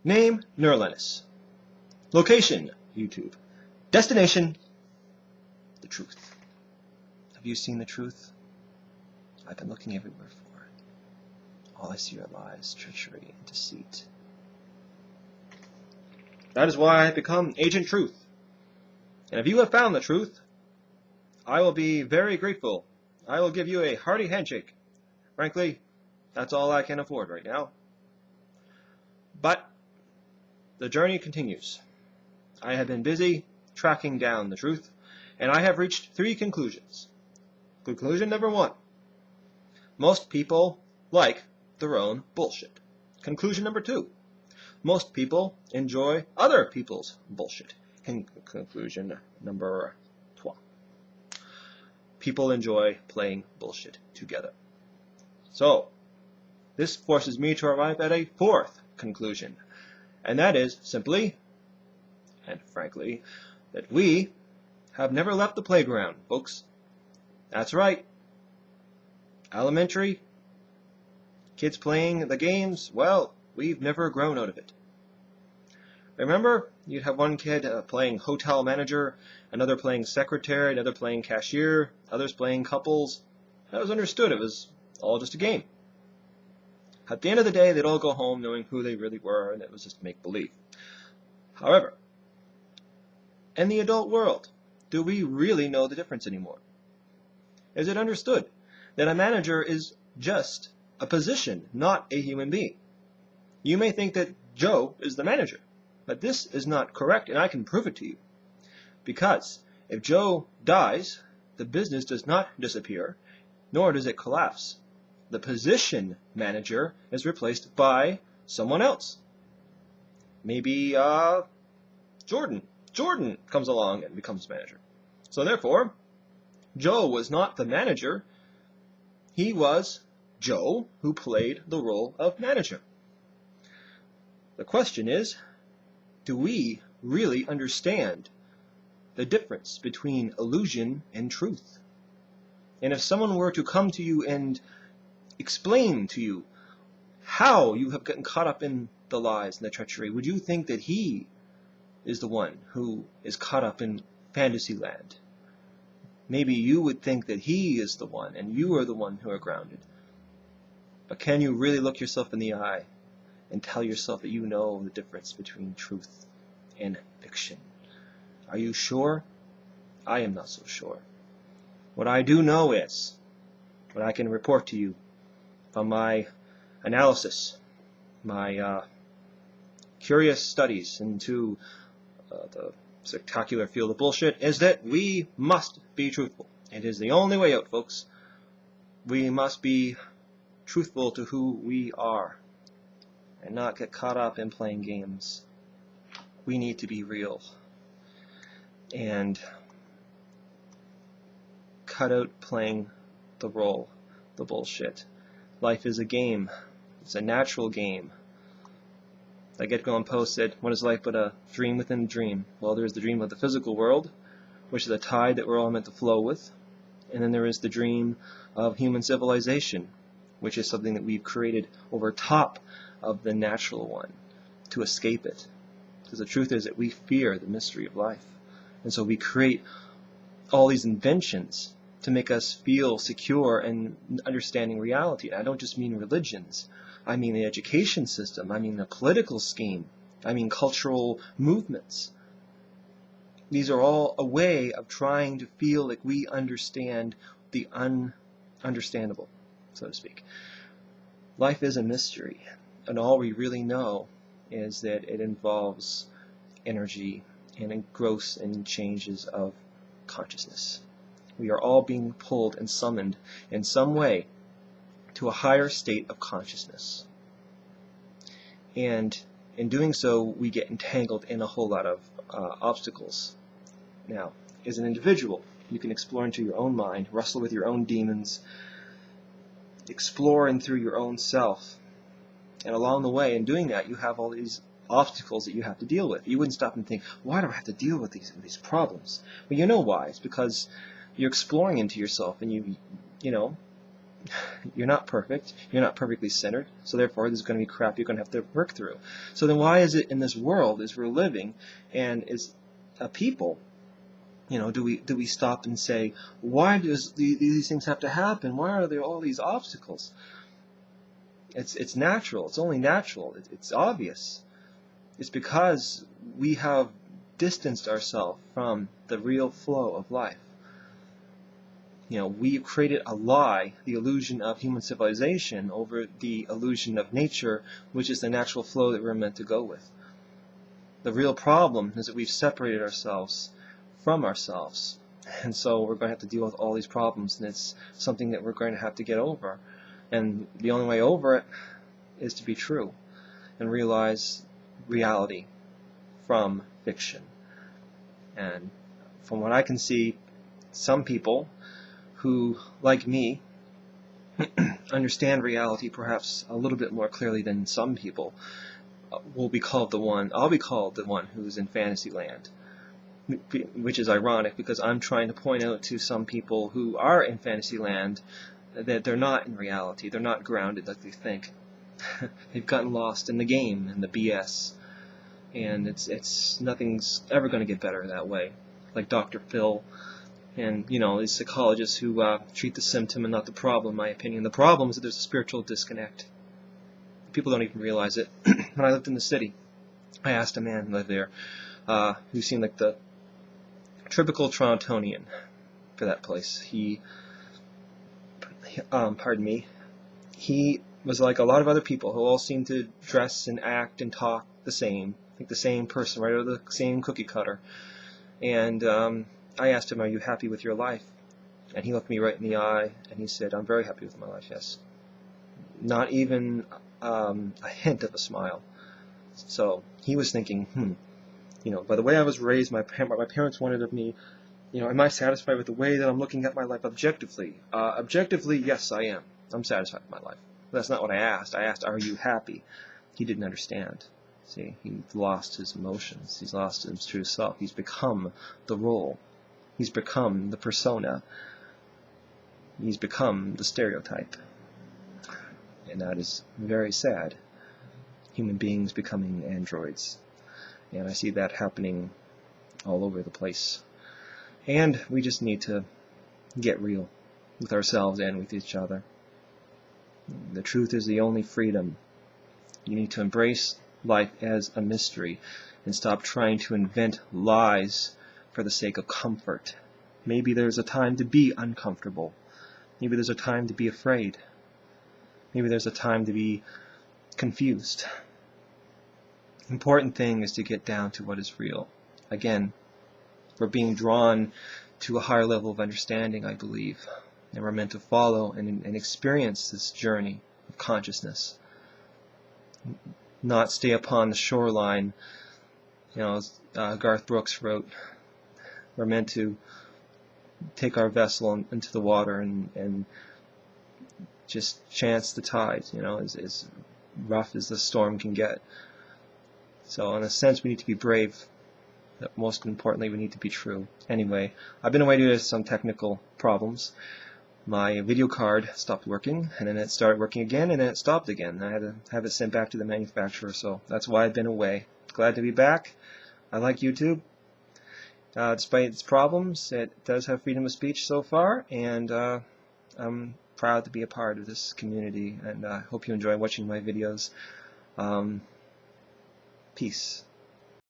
Name, Neurolanis. Location, YouTube. Destination, the truth. Have you seen the truth? I've been looking everywhere for it. All I see are lies, treachery, and deceit. That is why I have become Agent Truth. And if you have found the truth, I will be very grateful. I will give you a hearty handshake. Frankly, that's all I can afford right now. But the journey continues. I have been busy tracking down the truth, and I have reached 3 conclusions. Conclusion number 1. Most people like their own bullshit. Conclusion number 2. Most people enjoy other people's bullshit. Conclusion number 12. People enjoy playing bullshit together. So, this forces me to arrive at a 4th conclusion, and that is simply, and frankly, that we have never left the playground, folks. That's right. Elementary, kids playing the games, well, we've never grown out of it. Remember, you'd have one kid playing hotel manager, another playing secretary, another playing cashier, others playing couples. That was understood. It was all just a game. At the end of the day, they'd all go home knowing who they really were, and it was just make-believe. However, in the adult world, do we really know the difference anymore? Is it understood that a manager is just a position, not a human being? You may think that Joe is the manager, but this is not correct, and I can prove it to you. Because if Joe dies, the business does not disappear, nor does it collapse. The position manager is replaced by someone else. Maybe Jordan. Jordan comes along and becomes manager. So therefore, Joe was not the manager. He was Joe who played the role of manager. The question is, do we really understand the difference between illusion and truth? And if someone were to come to you and explain to you how you have gotten caught up in the lies and the treachery, would you think that he is the one who is caught up in fantasy land? Maybe you would think that he is the one and you are the one who are grounded. But can you really look yourself in the eye and tell yourself that you know the difference between truth and fiction? Are you sure? I am not so sure. What I do know is, what I can report to you from my analysis, my curious studies into the spectacular field of bullshit, is that we must be truthful. It is the only way out, folks. We must be truthful to who we are and not get caught up in playing games. We need to be real and cut out playing the role, the bullshit. Life is a game. It's a natural game. Like Edgar Allan Poe said, what is life but a dream within a dream? Well, there's the dream of the physical world, which is a tide that we're all meant to flow with. And then there is the dream of human civilization, which is something that we've created over top of the natural one to escape it. Because the truth is that we fear the mystery of life. And so we create all these inventions to make us feel secure and understanding reality. And I don't just mean religions. I mean the education system. I mean the political scheme. I mean cultural movements. These are all a way of trying to feel like we understand the ununderstandable, so to speak. Life is a mystery, and all we really know is that it involves energy and growth and changes of consciousness. We are all being pulled and summoned in some way to a higher state of consciousness. And in doing so, we get entangled in a whole lot of obstacles. Now, as an individual, you can explore into your own mind, wrestle with your own demons, explore in through your own self. And along the way, in doing that, you have all these obstacles that you have to deal with. You wouldn't stop and think, why do I have to deal with these problems? Well, you know why. It's because you're exploring into yourself, and you You're not perfect. You're not perfectly centered. So therefore, there's going to be crap you're going to have to work through. So then why is it in this world, as we're living, and as a people, do we stop and say, why does these things have to happen? Why are there all these obstacles? It's natural. It's only natural. It's obvious. It's because we have distanced ourselves from the real flow of life. We've created a lie, the illusion of human civilization, over the illusion of nature, which is the natural flow that we're meant to go with. The real problem is that we've separated ourselves from ourselves. And so we're going to have to deal with all these problems, and it's something that we're going to have to get over. And the only way over it is to be true and realize reality from fiction. And from what I can see, some people who, like me, understand reality perhaps a little bit more clearly than some people, I'll be called the one who's in fantasy land. Which is ironic, because I'm trying to point out to some people who are in fantasy land that they're not in reality. They're not grounded like they think. They've gotten lost in the game and the BS. And it's nothing's ever going to get better that way. Like Dr. Phil and, these psychologists who treat the symptom and not the problem, in my opinion. The problem is that there's a spiritual disconnect. People don't even realize it. When I lived in the city, I asked a man who lived there, who seemed like the typical Torontonian for that place. He was like a lot of other people who all seemed to dress and act and talk the same, like the same person, right out of the same cookie cutter. And I asked him, "Are you happy with your life?" And he looked me right in the eye and he said, "I'm very happy with my life, yes." Not even a hint of a smile. So he was thinking, by the way I was raised, my parents wanted of me, am I satisfied with the way that I'm looking at my life objectively? Objectively, yes, I am. I'm satisfied with my life. But that's not what I asked. I asked, "Are you happy?" He didn't understand. See, he's lost his emotions. He's lost his true self. He's become the role. He's become the persona. He's become the stereotype. And that is very sad. Human beings becoming androids. And I see that happening all over the place. And we just need to get real with ourselves and with each other. The truth is the only freedom. You need to embrace life as a mystery and stop trying to invent lies for the sake of comfort. Maybe there's a time to be uncomfortable. Maybe there's a time to be afraid. Maybe there's a time to be confused. The important thing is to get down to what is real. Again, we're being drawn to a higher level of understanding, I believe. And we're meant to follow and experience this journey of consciousness. Not stay upon the shoreline, as Garth Brooks wrote. We're meant to take our vessel into the water and just chance the tides, as rough as the storm can get. So in a sense, we need to be brave. But most importantly, we need to be true. Anyway, I've been away due to some technical problems. My video card stopped working, and then it started working again, and then it stopped again. I had to have it sent back to the manufacturer, so that's why I've been away. Glad to be back. I like YouTube. Despite its problems, it does have freedom of speech so far, and I'm proud to be a part of this community, and I hope you enjoy watching my videos. Peace.